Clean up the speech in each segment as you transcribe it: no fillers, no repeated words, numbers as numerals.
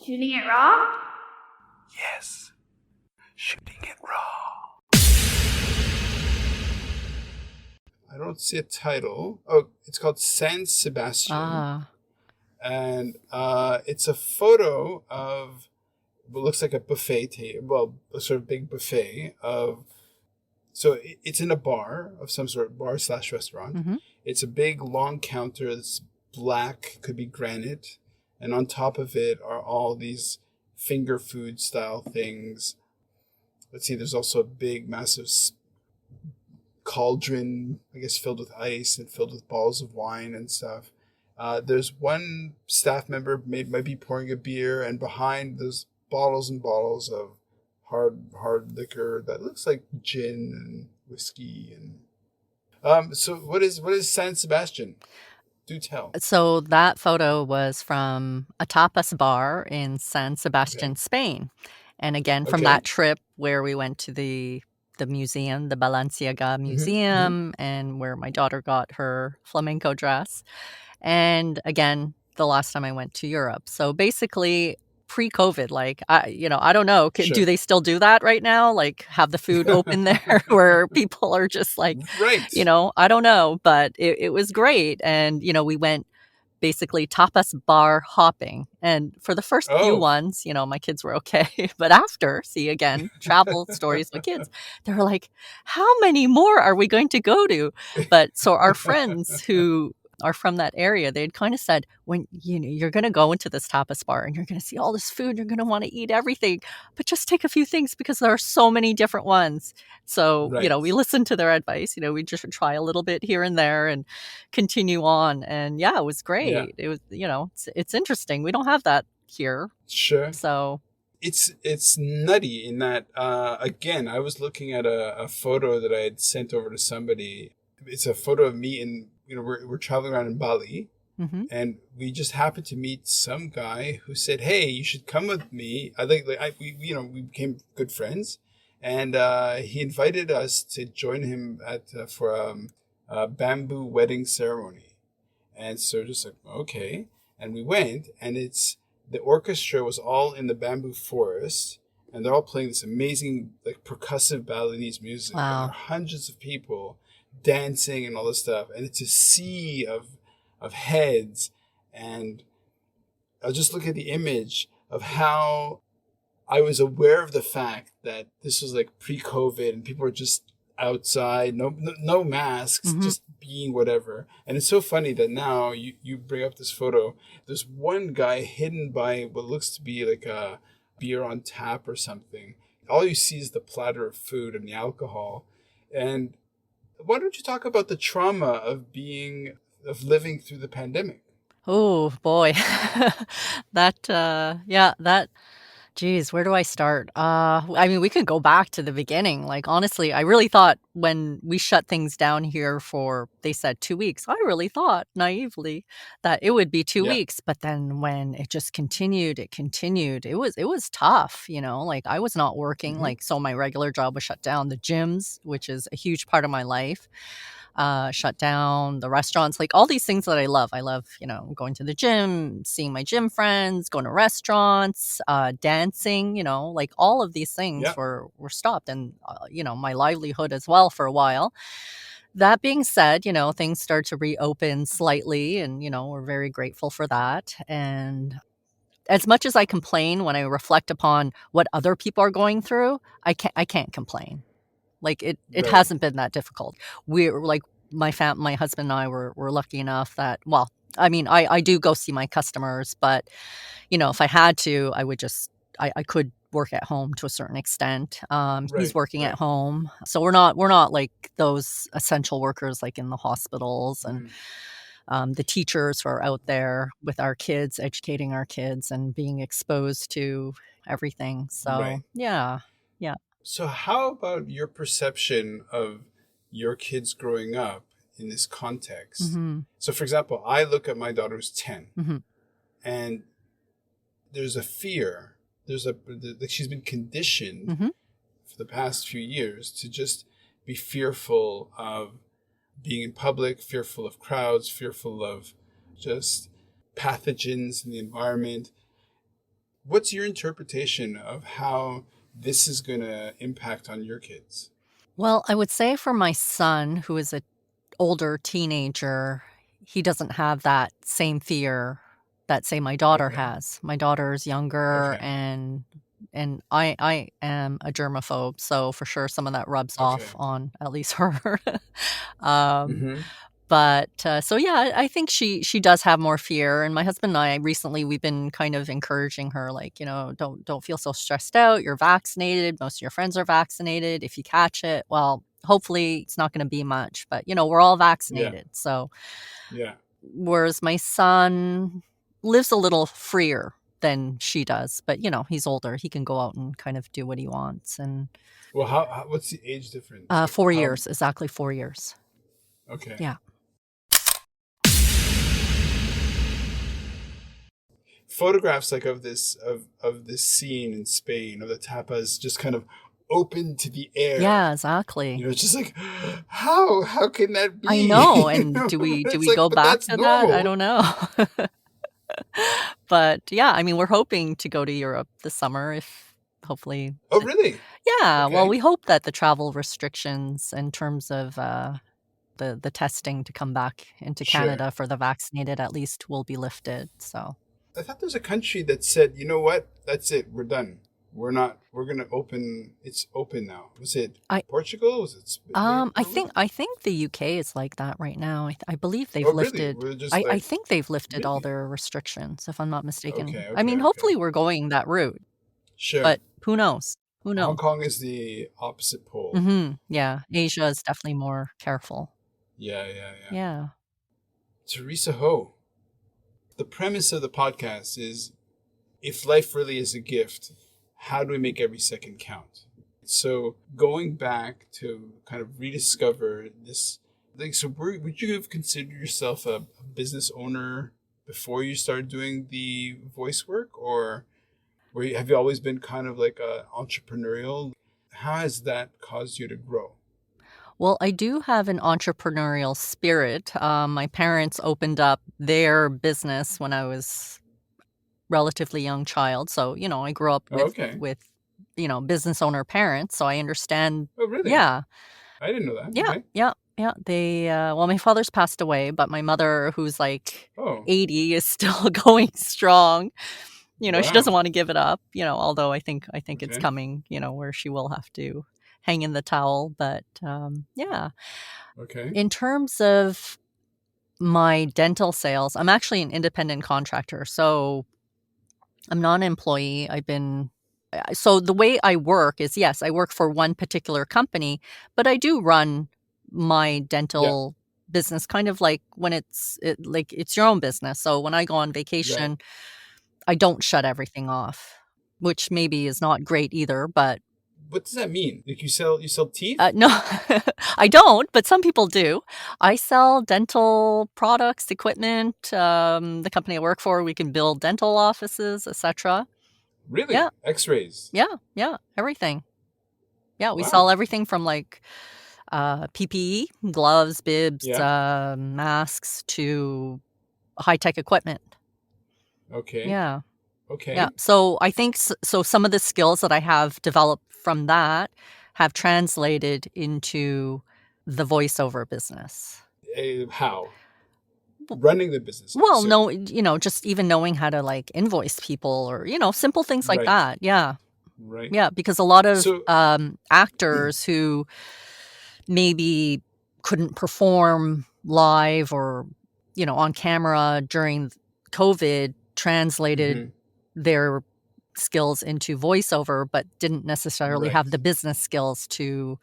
Shooting it raw? Yes, shooting it raw. I don't see a title. Oh, it's called San Sebastian. Ah. And it's a photo of what looks like a buffet table, well, a sort of big buffet of. So it's in a bar of some sort, bar/restaurant. Mm-hmm. It's a big long counter that's black, could be granite, and on top of it are all these finger food style things. Let's see, there's also a big, massive cauldron, I guess, filled with ice and filled with balls of wine and stuff. There's one staff member might be pouring a beer, and behind there's bottles and bottles of hard liquor that looks like gin and whiskey. And so what is San Sebastian? Do tell. So that photo was from a tapas bar in San Sebastian, Okay. Spain. And again, from Okay. that trip where we went to the museum, the Balenciaga Museum, and where my daughter got her flamenco dress. And again, the last time I went to Europe. So basically pre-COVID, like, I don't know, Sure. do they still do that right now? Like have the food open there where people are just like, Right. I don't know, but it was great. And, we went basically tapas bar hopping. And for the first few ones, my kids were okay. But after, see, again, travel stories with kids, they were like, how many more are we going to go to? But so our friends who are from that area, they'd kind of said, when you're going to go into this tapas bar and you're going to see all this food, you're going to want to eat everything, but just take a few things because there are so many different ones. So, Right. we listened to their advice, we just try a little bit here and there and continue on. And yeah, it was great. Yeah. It was, it's interesting. We don't have that here. Sure. So it's nutty in that, again, I was looking at a photo that I had sent over to somebody. It's a photo of me in, we're traveling around in Bali, and we just happened to meet some guy who said, "Hey, you should come with me." We became good friends, and he invited us to join him for a bamboo wedding ceremony. And so just like, okay. And we went, and the orchestra was all in the bamboo forest, and they're all playing this amazing, like, percussive Balinese music. Wow. And there are hundreds of people dancing and all this stuff. And it's a sea of heads. And I'll just look at the image of how I was aware of the fact that this was like pre-COVID and people were just outside, no masks, just being whatever. And it's so funny that now you bring up this photo. There's one guy hidden by what looks to be like a beer on tap or something. All you see is the platter of food and the alcohol. And why don't you talk about the trauma of living through the pandemic? Oh boy. Geez, where do I start? I mean, we could go back to the beginning. Like, honestly, I really thought when we shut things down here they said 2 weeks, I really thought naively that it would be 2 weeks. But then when it just continued, it was tough, like I was not working. Like, so my regular job was shut down. The gyms, which is a huge part of my life, shut down. The restaurants, like all these things that I love. I love, going to the gym, seeing my gym friends, going to restaurants, dancing, like all of these things were stopped. And, my livelihood as well for a while. That being said, things start to reopen slightly and, we're very grateful for that. And as much as I complain when I reflect upon what other people are going through, I can't complain. Like it hasn't been that difficult. We're like my husband and I were lucky enough that, well, I mean, I do go see my customers, but if I had to, I would I could work at home to a certain extent. He's working at home. So we're not like those essential workers like in the hospitals and the teachers who are out there with our kids, educating our kids and being exposed to everything. So yeah. So how about your perception of your kids growing up in this context? So, for example, I look at my daughter who's 10, and there's a fear. She's been conditioned for the past few years to just be fearful of being in public, fearful of crowds, fearful of just pathogens in the environment. What's your interpretation of how this is going to impact on your kids? Well, I would say for my son, who is an older teenager, he doesn't have that same fear that, say, my daughter Okay. has. My daughter's younger, Okay. and I am a germaphobe, so for sure some of that rubs off Okay. on at least her. Um, Mm-hmm. but so yeah, I think she does have more fear. And my husband and I recently, we've been kind of encouraging her, like, don't feel so stressed out. You're vaccinated. Most of your friends are vaccinated. If you catch it, well, hopefully it's not going to be much. But we're all Yeah. vaccinated. So Yeah. whereas my son lives a little freer than she does, but he's older. He can go out and kind of do what he wants. And Well, what's the age difference? Like 4 years, exactly 4 years. okay. Yeah. Photographs like of this scene in Spain of the tapas just kind of open to the Yeah, air. exactly. It's just like how can that I be? know, and do It's we like, go but back that's to that? I normal. don't know. But, yeah, I mean, we're hoping to go to Europe this summer if hopefully Oh, really? yeah, well, Okay. we hope that the travel restrictions in terms of, the testing to come back into Sure. Canada for the vaccinated at least will be lifted, so I thought there's a country that said, you know what? That's it. We're done. We're not. We're gonna open. It's open now. Was it I Portugal? Was it Spain? I What was think it? I think the UK is like that right now. I believe they've Oh, really? lifted We're just I like think they've lifted all really. their restrictions, if I'm not mistaken. Okay. I Okay. mean, Okay. hopefully we're going that route, Sure. but who knows? Who Hong knows? Kong is the opposite pole. Mhm, yeah, Asia is definitely more careful. Yeah. Yeah. Yeah. Yeah. Theresa Ho. The premise of the podcast is if life really is a gift, how do we make every second count? So going back to kind of rediscover this, like, so would you have considered yourself a business owner before you started doing the voice work, or have you always been kind of like entrepreneurial? How has that caused you to grow? Well, I do have an entrepreneurial spirit. My parents opened up their business when I was relatively young child, so, I grew up Oh, with okay. with, business owner parents, so I understand. Oh, really? Yeah. I didn't know that. Yeah, Okay. yeah, yeah. Well, my father's passed away, but my mother, who's like Oh, 80, is still going strong. She doesn't wow. want to give it up, although I think it's Okay. coming, where she will have to hang in the towel. But yeah. Okay. In terms of my dental sales, I'm actually an independent contractor. So I'm not an employee. So the way I work is, yes, I work for one particular company, but I do run my Yeah. dental business kind of like like it's your own business. So when I go on Right. vacation, I don't shut everything off, which maybe is not great either, but What does that mean? Like you sell teeth? no, I don't, but some people do. I sell dental products, equipment. The company I work for, we can build dental offices, etc. Yeah, Really? X-rays? yeah, yeah, everything. Yeah, we sell Wow. everything from like PPE, gloves, bibs, Yeah. masks to high tech equipment. Okay. Yeah, yeah. Okay. So I think so. Some of the skills that I have developed from that have translated into the voiceover business. How? W- Running the business, I Well, assume. no, just even knowing how to like invoice people or simple things like Right. that. Yeah, Right. yeah. Because a lot of So, actors who maybe couldn't perform live or, on camera during COVID translated mhm, their skills into voiceover, but didn't necessarily have right. the business skills to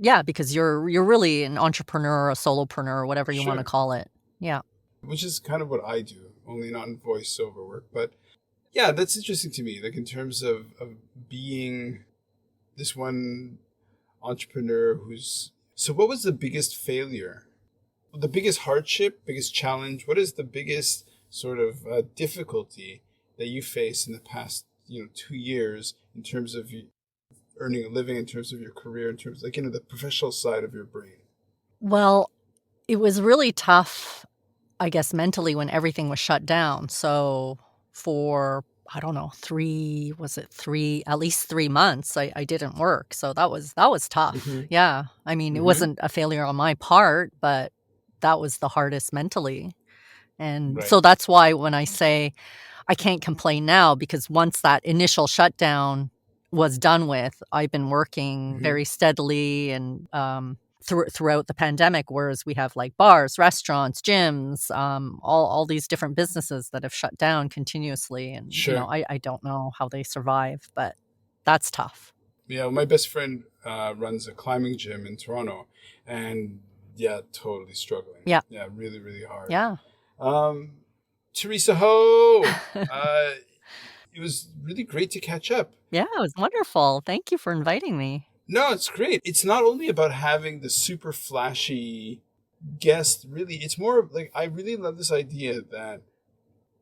yeah, because you're really an entrepreneur, a solopreneur, whatever you wanna Sure. call it. Yeah. Which is kind of what I do, only not in voiceover work. But yeah, that's interesting to me. Like in terms of being this one entrepreneur who's. So, what was the biggest failure? The biggest hardship, biggest challenge? What is the biggest sort of difficulty that you face in the past, 2 years in terms of earning a living, in terms of your career, in terms like the professional side of your brain? Well, it was really tough, I guess, mentally when everything was shut down. So for I don't know, at least 3 months I didn't work. So that was tough. Mm-hmm. Yeah. I mean, it Mm-hmm. wasn't a failure on my part, but that was the hardest mentally. And Right. so that's why when I say I can't complain now, because once that initial shutdown was done with, I've been working Mm-hmm. very steadily and throughout the pandemic, whereas we have like bars, restaurants, gyms, all these different businesses that have shut down continuously. And, Sure. I don't know how they survive, but that's tough. Yeah, well, my best friend runs a climbing gym in Toronto, and yeah, totally struggling. Yeah. Yeah, really, really hard. Yeah. Um, Theresa Ho, uh, it was really great to catch up. Yeah, it was wonderful. Thank you for inviting me. No, it's great. It's not only about having the super flashy guest, really, it's more of like I really love this idea that,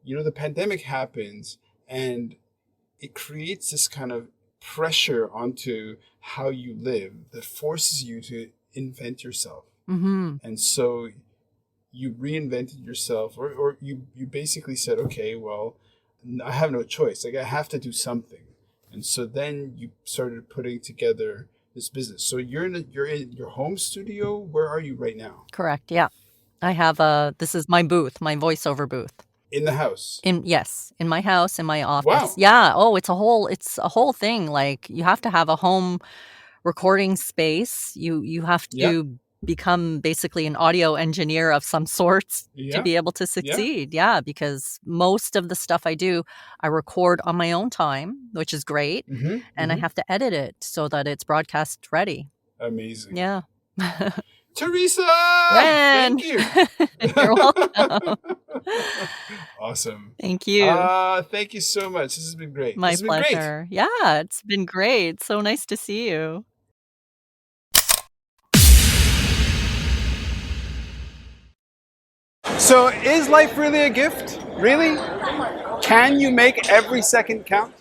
the pandemic happens and it creates this kind of pressure onto how you live that forces you to invent yourself. Mm-hmm. And so you reinvented yourself, or you basically said, okay, well, I have no choice. Like, I have to do something. And so then you started putting together this business. So you're in your home studio. Where are you right now? Correct. Yeah. I have this is my booth, my voiceover booth. In the house. In my house, in my office. Wow. Yeah. Oh, it's a whole thing. Like, you have to have a home recording space. You have Yeah. to become basically an audio engineer of some sorts to Yeah. be able to Yeah. succeed. Yeah, because most of the stuff I do, I record on my own time, which is great, Mm-hmm. and I Mm-hmm. have to edit it so that it's broadcast ready. Amazing. Yeah. Theresa, Ren! thank you. You're welcome. Awesome. Thank you. Thank you so much. This has been great. My This has been great. pleasure. Yeah, it's been great. So nice to see you. So, is life really a gift? Really? Can you make every second count?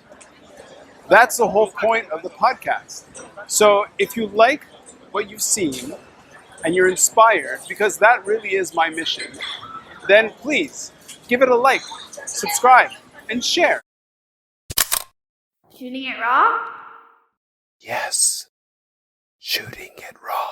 That's the whole point of the podcast. So, if you like what you've seen and you're inspired, because that really is my mission, then please give it a like, subscribe, and share. Shooting it raw? Yes, shooting it raw.